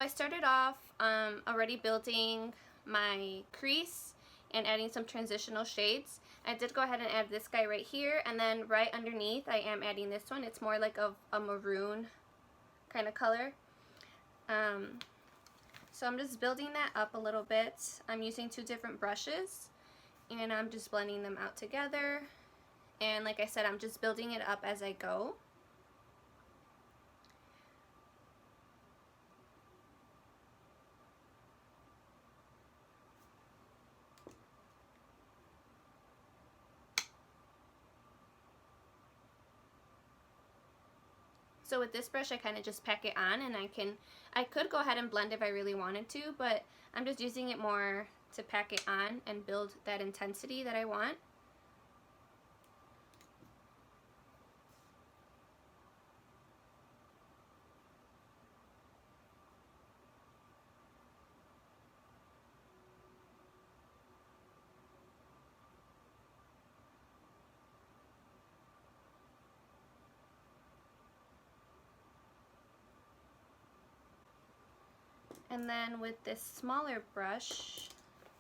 I started off already building my crease and adding some transitional shades. I did go ahead and add this guy right here, and then right underneath I am adding this one. It's more like a maroon kind of color. So I'm just building that up a little bit. I'm using 2 different brushes and I'm just blending them out together. And like I said, I'm just building it up as I go. So with this brush I kind of just pack it on, and I could go ahead and blend if I really wanted to, but I'm just using it more to pack it on and build that intensity that I want. And then with this smaller brush,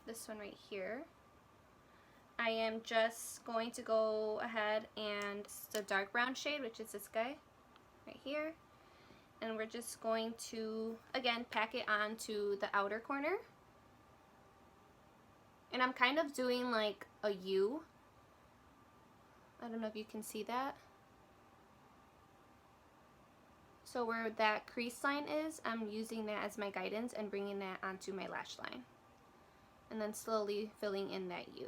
this one right here, I am just going to go ahead and it's the dark brown shade, which is this guy right here, and we're just going to again pack it onto the outer corner. And I'm kind of doing like a U. I don't know if you can see that. So where that crease line is, I'm using that as my guidance and bringing that onto my lash line. And then slowly filling in that U.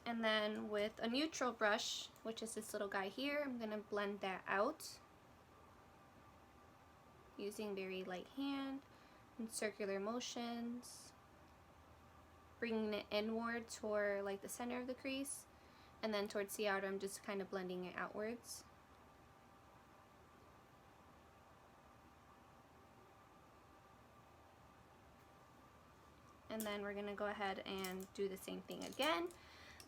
And then with a neutral brush, which is this little guy here, I'm going to blend that out using very light hand and circular motions, bringing it inward toward like the center of the crease, and then towards the outer I'm just kind of blending it outwards. And then we're going to go ahead and do the same thing again.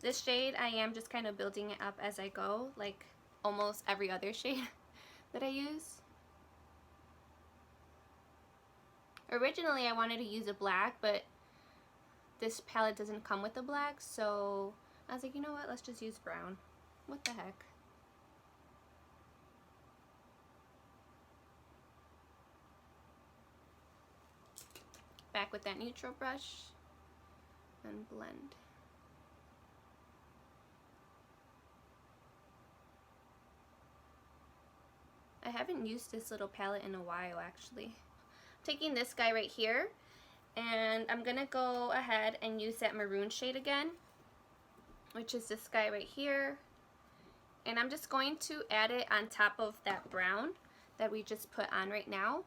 This shade I am just kind of building it up as I go, like almost every other shade that I use. Originally I wanted to use a black, but this palette doesn't come with a black, so I was like, you know what, let's just use brown. What the heck. Back with that neutral brush and blend. I haven't used this little palette in a while actually. I'm taking this guy right here, and I'm gonna go ahead and use that maroon shade again, which is this guy right here, and I'm just going to add it on top of that brown that we just put on right now.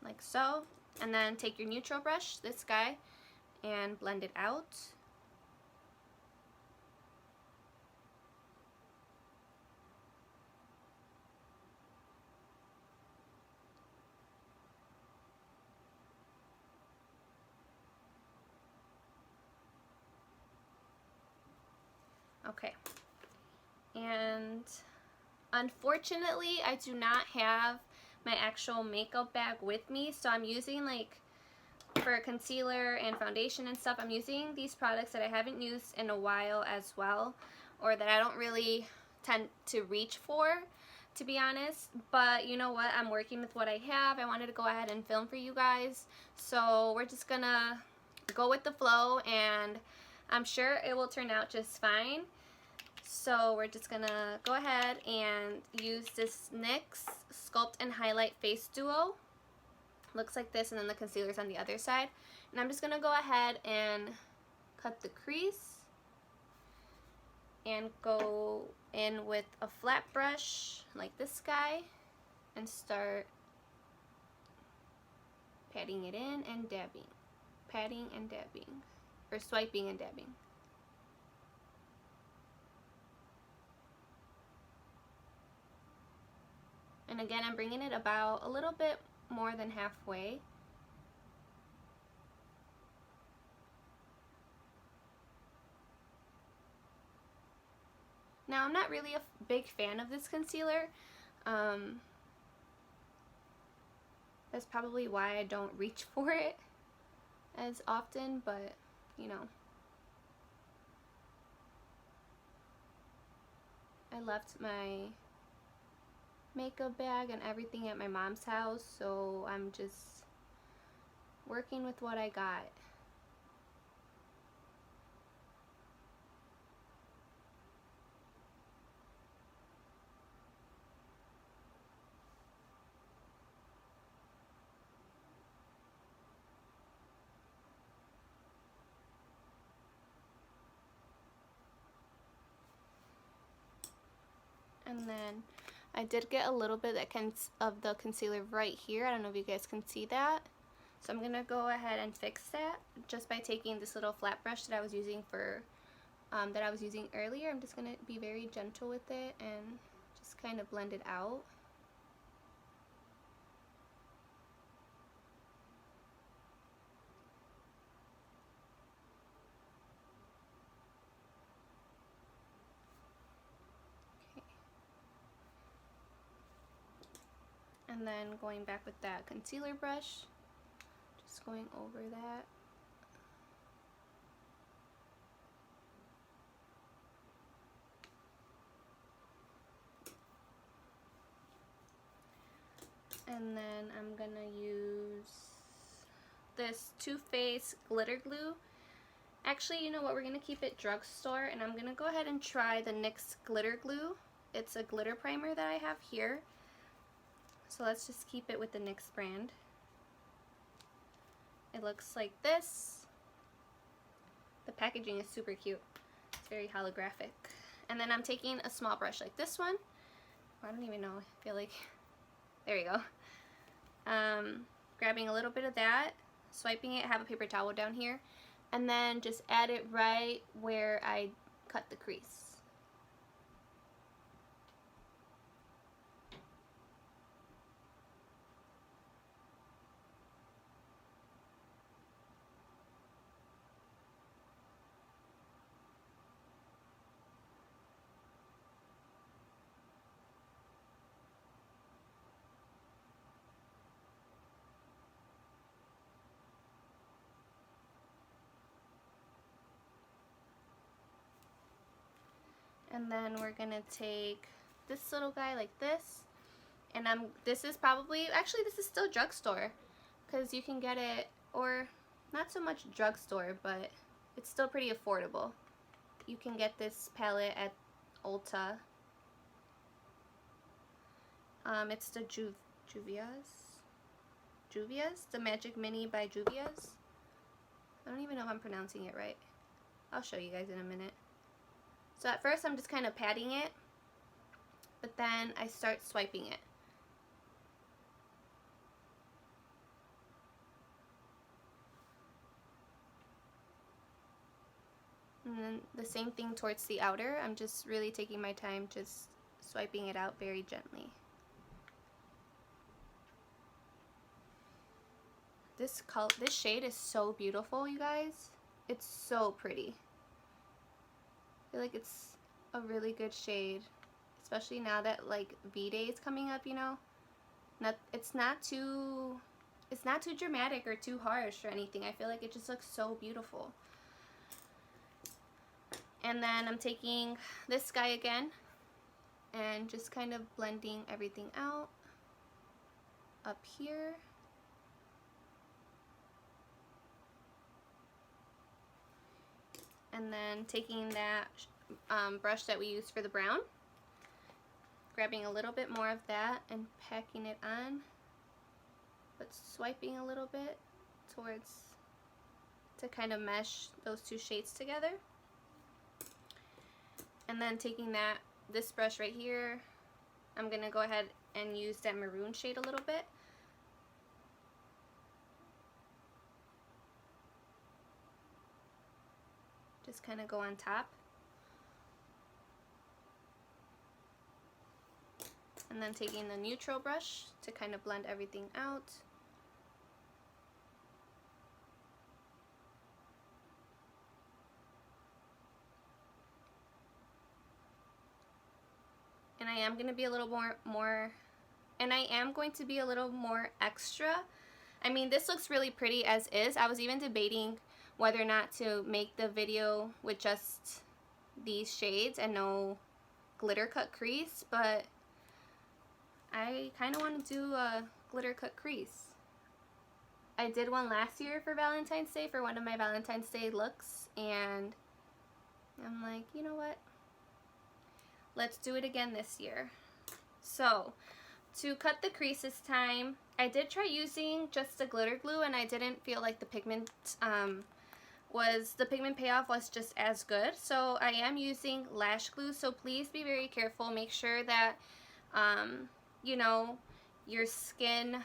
Like so, and then take your neutral brush, this guy, and blend it out. Okay, and unfortunately I do not have my actual makeup bag with me, so I'm using, like, for concealer and foundation and stuff, I'm using these products that I haven't used in a while as well, or that I don't really tend to reach for, to be honest. But you know what, I'm working with what I have. I wanted to go ahead and film for you guys, so we're just gonna go with the flow, and I'm sure it will turn out just fine. So we're just gonna go ahead and use this NYX Sculpt and Highlight Face Duo. Looks like this, and then the concealer's on the other side. And I'm just gonna go ahead and cut the crease and go in with a flat brush like this guy and start patting it in and dabbing. Patting and dabbing, or swiping and dabbing. And again, I'm bringing it about a little bit more than halfway. Now, I'm not really a big fan of this concealer. That's probably why I don't reach for it as often, but you know. I left my makeup bag and everything at my mom's house, so I'm just working with what I got. And then I did get a little bit of the concealer right here. I don't know if you guys can see that. So I'm going to go ahead and fix that just by taking this little flat brush that I was using earlier. I'm just going to be very gentle with it and just kind of blend it out. And then going back with that concealer brush, just going over that. And then I'm gonna use this Too Faced glitter glue. Actually, you know what, we're gonna keep it drugstore, and I'm gonna go ahead and try the NYX glitter glue. It's a glitter primer that I have here. So let's just keep it with the NYX brand. It looks like this. The packaging is super cute. It's very holographic. And then I'm taking a small brush like this one. I don't even know, I feel like, there you go. Grabbing a little bit of that, swiping it, have a paper towel down here, and then just add it right where I cut the crease. And then we're gonna take this little guy like this, and this is probably, actually this is still drugstore, because you can get it, or not so much drugstore, but it's still pretty affordable. You can get this palette at Ulta. It's the Juvia's, the Magic Mini by Juvia's. I don't even know if I'm pronouncing it right. I'll show you guys in a minute. So at first I'm just kind of patting it, but then I start swiping it. And then the same thing towards the outer. I'm just really taking my time, just swiping it out very gently. This shade is so beautiful, you guys. It's so pretty. I feel like it's a really good shade, especially now that like V-Day is coming up, you know. It's not too dramatic or too harsh or anything. I feel like it just looks so beautiful. And then I'm taking this guy again and just kind of blending everything out up here. And then taking that brush that we used for the brown, grabbing a little bit more of that and packing it on, but swiping a little bit to kind of mesh those two shades together. And then taking this brush right here, I'm gonna go ahead and use that maroon shade a little bit. Just kind of go on top. And then taking the neutral brush to kind of blend everything out. and I am going to be a little more and I am going to be a little more extra. I mean, this looks really pretty as is. I was even debating whether or not to make the video with just these shades and no glitter cut crease, but I kind of want to do a glitter cut crease. I did one last year for Valentine's Day for one of my Valentine's Day looks, and I'm like, you know what? Let's do it again this year. So, to cut the crease this time, I did try using just the glitter glue, and I didn't feel like the pigment payoff was just as good. So I am using lash glue, so please be very careful. Make sure that, you know, your skin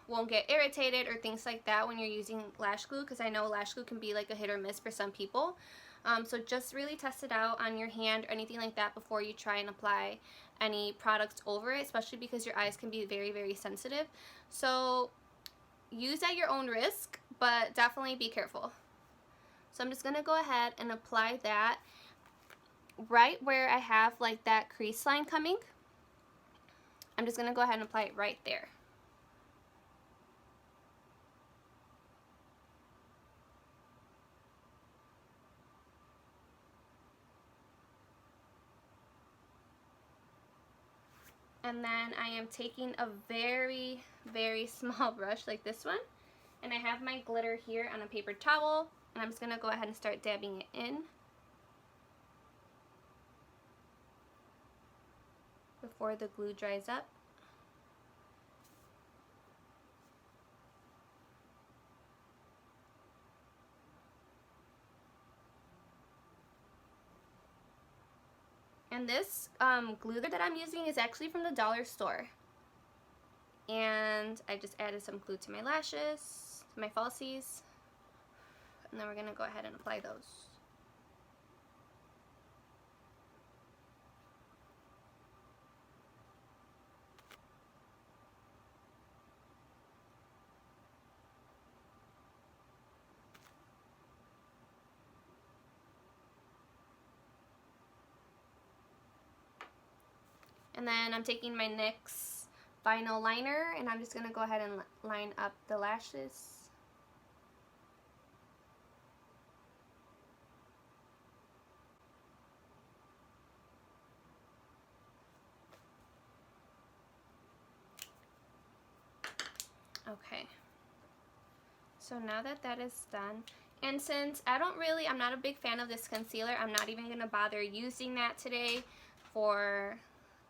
won't get irritated or things like that when you're using lash glue, because I know lash glue can be like a hit or miss for some people. So just really test it out on your hand or anything like that before you try and apply any products over it, especially because your eyes can be very, very sensitive. So use at your own risk, but definitely be careful. So I'm just going to go ahead and apply that right where I have like that crease line coming. I'm just going to go ahead and apply it right there. And then I am taking a very, very small brush like this one, and I have my glitter here on a paper towel, and I'm just going to go ahead and start dabbing it in before the glue dries up. And this glue that I'm using is actually from the dollar store. And I just added some glue to my lashes, to my falsies, and then we're going to go ahead and apply those. And then I'm taking my NYX vinyl liner, and I'm just going to go ahead and line up the lashes. Okay. So now that that is done, and since I'm not a big fan of this concealer, I'm not even going to bother using that today for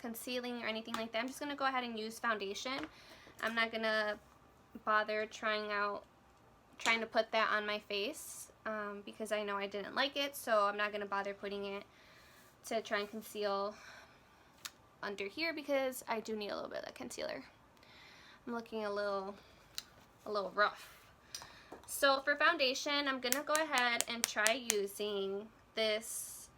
concealing or anything like that. I'm just going to go ahead and use foundation. I'm not going to bother trying to put that on my face because I know I didn't like it, so I'm not going to bother putting it to try and conceal under here because I do need a little bit of concealer. I'm looking a little rough. So for foundation, I'm going to go ahead and try using this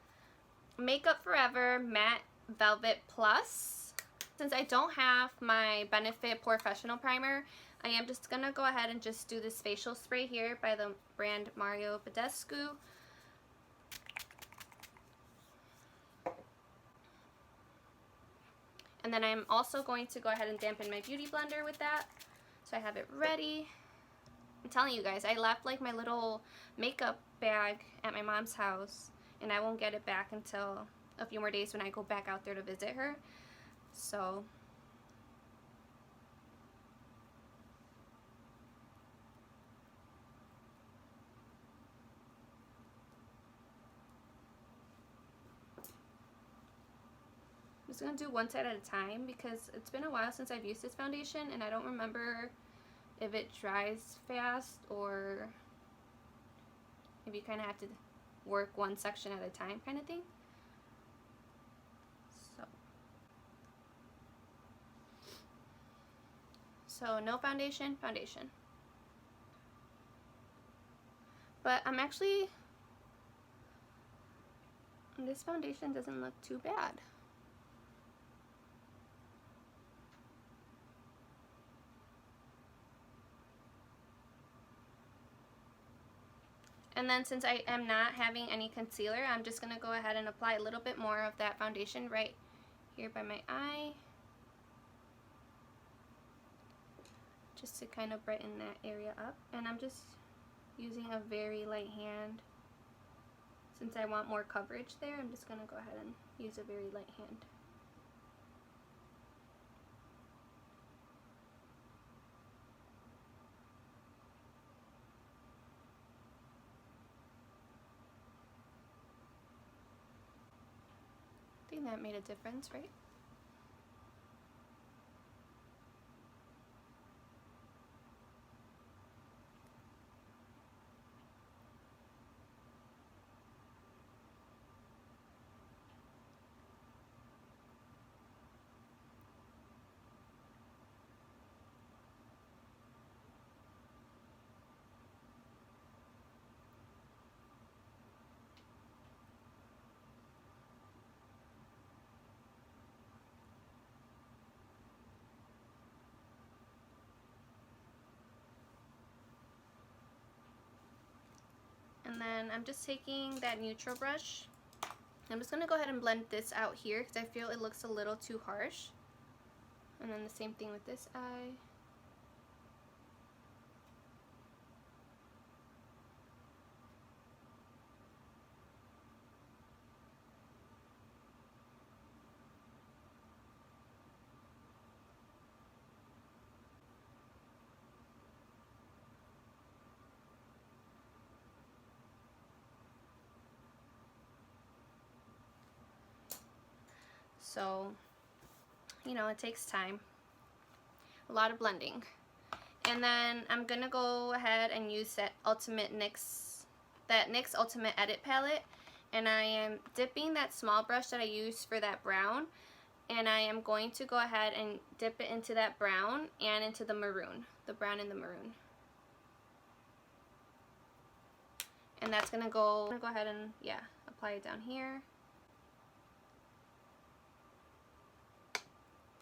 Makeup Forever Matte Velvet Plus. Since I don't have my Benefit Professional Primer, I am just going to go ahead and just do this facial spray here by the brand Mario Badescu. And then I'm also going to go ahead and dampen my beauty blender with that. So I have it ready. I'm telling you guys, I left like my little makeup bag at my mom's house, and I won't get it back until a few more days when I go back out there to visit her. So I'm just going to do one side at a time because it's been a while since I've used this foundation, and I don't remember if it dries fast or if you kind of have to work one section at a time kind of thing. So no foundation, foundation. But this foundation doesn't look too bad. And then since I am not having any concealer, I'm just going to go ahead and apply a little bit more of that foundation right here by my eye, just to kind of brighten that area up. And I'm just using a very light hand. Since I want more coverage there, I'm just going to go ahead and use a very light hand. I think that made a difference, right? And then I'm just taking that neutral brush. I'm just going to go ahead and blend this out here because I feel it looks a little too harsh. And then the same thing with this eye. So, you know, it takes time. A lot of blending. And then I'm gonna go ahead and use that NYX Ultimate Edit palette, and I am dipping that small brush that I used for that brown, and I am going to go ahead and dip it into that brown and into the maroon, the brown and the maroon. And that's gonna go ahead and, yeah, apply it down here.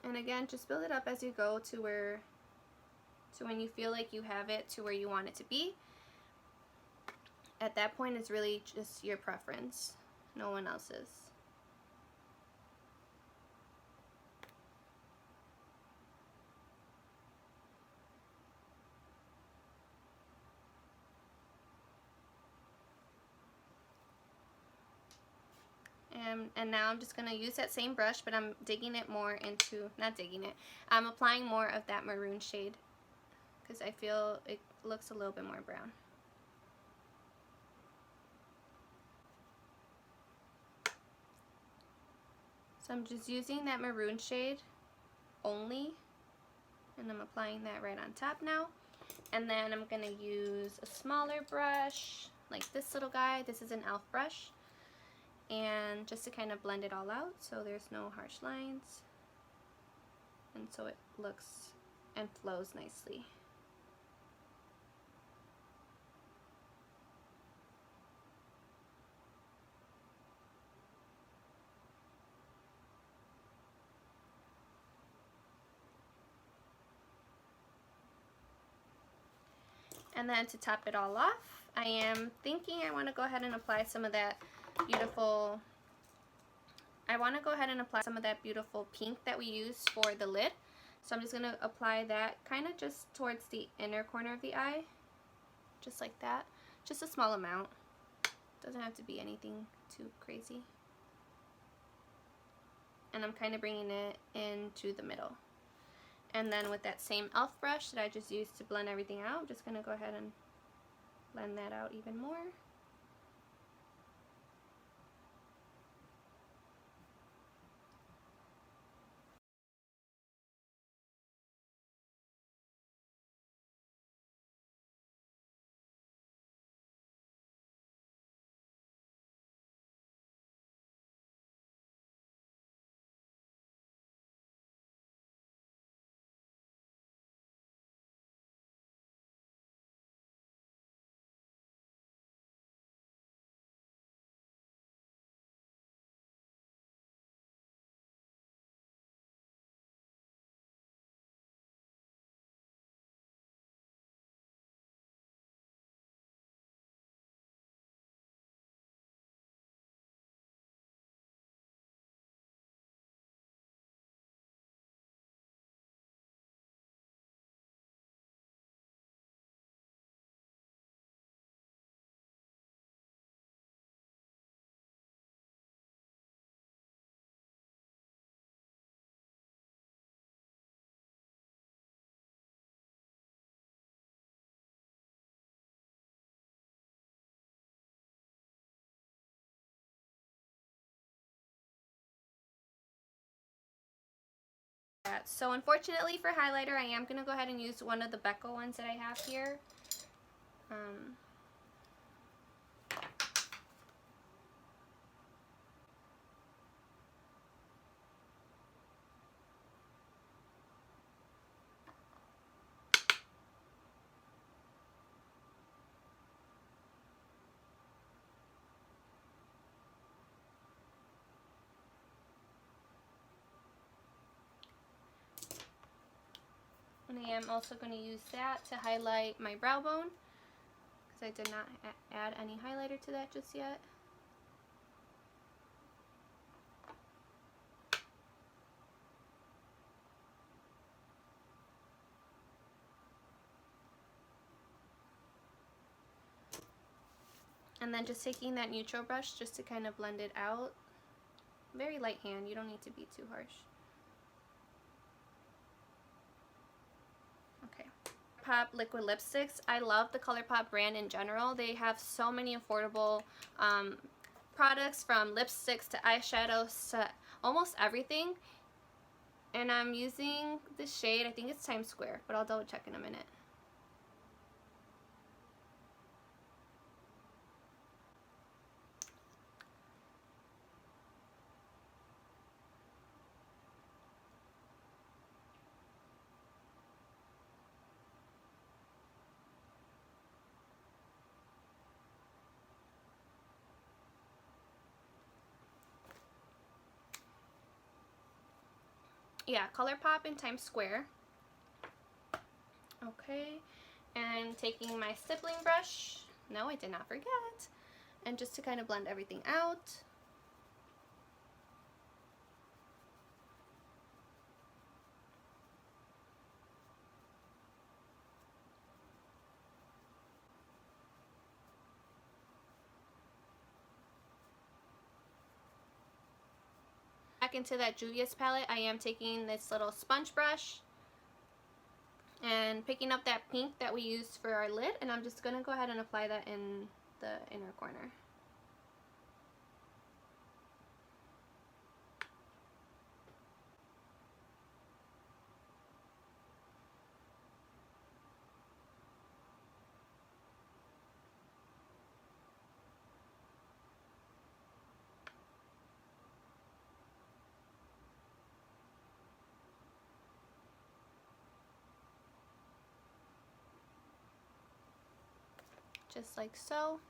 And again, just build it up as you go to when you feel like you have it to where you want it to be. At that point, it's really just your preference, no one else's. And now I'm just going to use that same brush, but I'm digging it more into, not digging it, I'm applying more of that maroon shade because I feel it looks a little bit more brown. So I'm just using that maroon shade only, and I'm applying that right on top now. And then I'm going to use a smaller brush, like this little guy. This is an e.l.f. brush. And just to kind of blend it all out so there's no harsh lines. And so it looks and flows nicely. And then to top it all off, I am thinking I want to go ahead and apply some of that beautiful, pink that we used for the lid. So I'm just going to apply that kind of just towards the inner corner of the eye, just like that. Just a small amount. Doesn't have to be anything too crazy. And I'm kind of bringing it into the middle. And then with that same e.l.f. brush that I just used to blend everything out, I'm just going to go ahead and blend that out even more. So unfortunately for highlighter, I am going to go ahead and use one of the Becca ones that I have here. And I am also going to use that to highlight my brow bone, because I did not add any highlighter to that just yet. And then just taking that neutral brush just to kind of blend it out. Very light hand, you don't need to be too harsh. Okay. Pop liquid lipsticks. I love the ColourPop brand in general. They have so many affordable products, from lipsticks to eyeshadows to almost everything. And I'm using this shade, I think it's Times Square, but I'll double check in a minute. Yeah, ColourPop in Times Square. Okay, and taking my stippling brush, no, I did not forget, and just to kind of blend everything out. Back into that Juvia's palette, I am taking this little sponge brush and picking up that pink that we used for our lid, and I'm just going to go ahead and apply that in the inner corner. Just like so.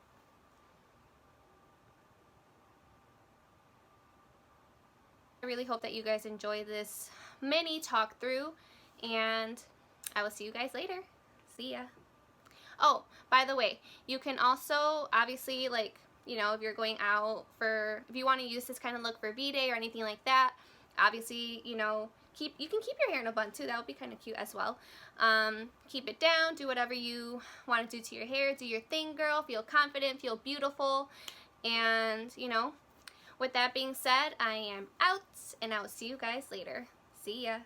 I really hope that you guys enjoy this mini talk through, and I will see you guys later. See ya. Oh, by the way, you can also, obviously, like, you know, if you're going out for, if you want to use this kind of look for V-Day or anything like that, obviously, you know, you can keep your hair in a bun too. That would be kind of cute as well. Keep it down, do whatever you want to do to your hair, do your thing, girl, feel confident, feel beautiful, and, you know, with that being said, I am out, and I will see you guys later. See ya.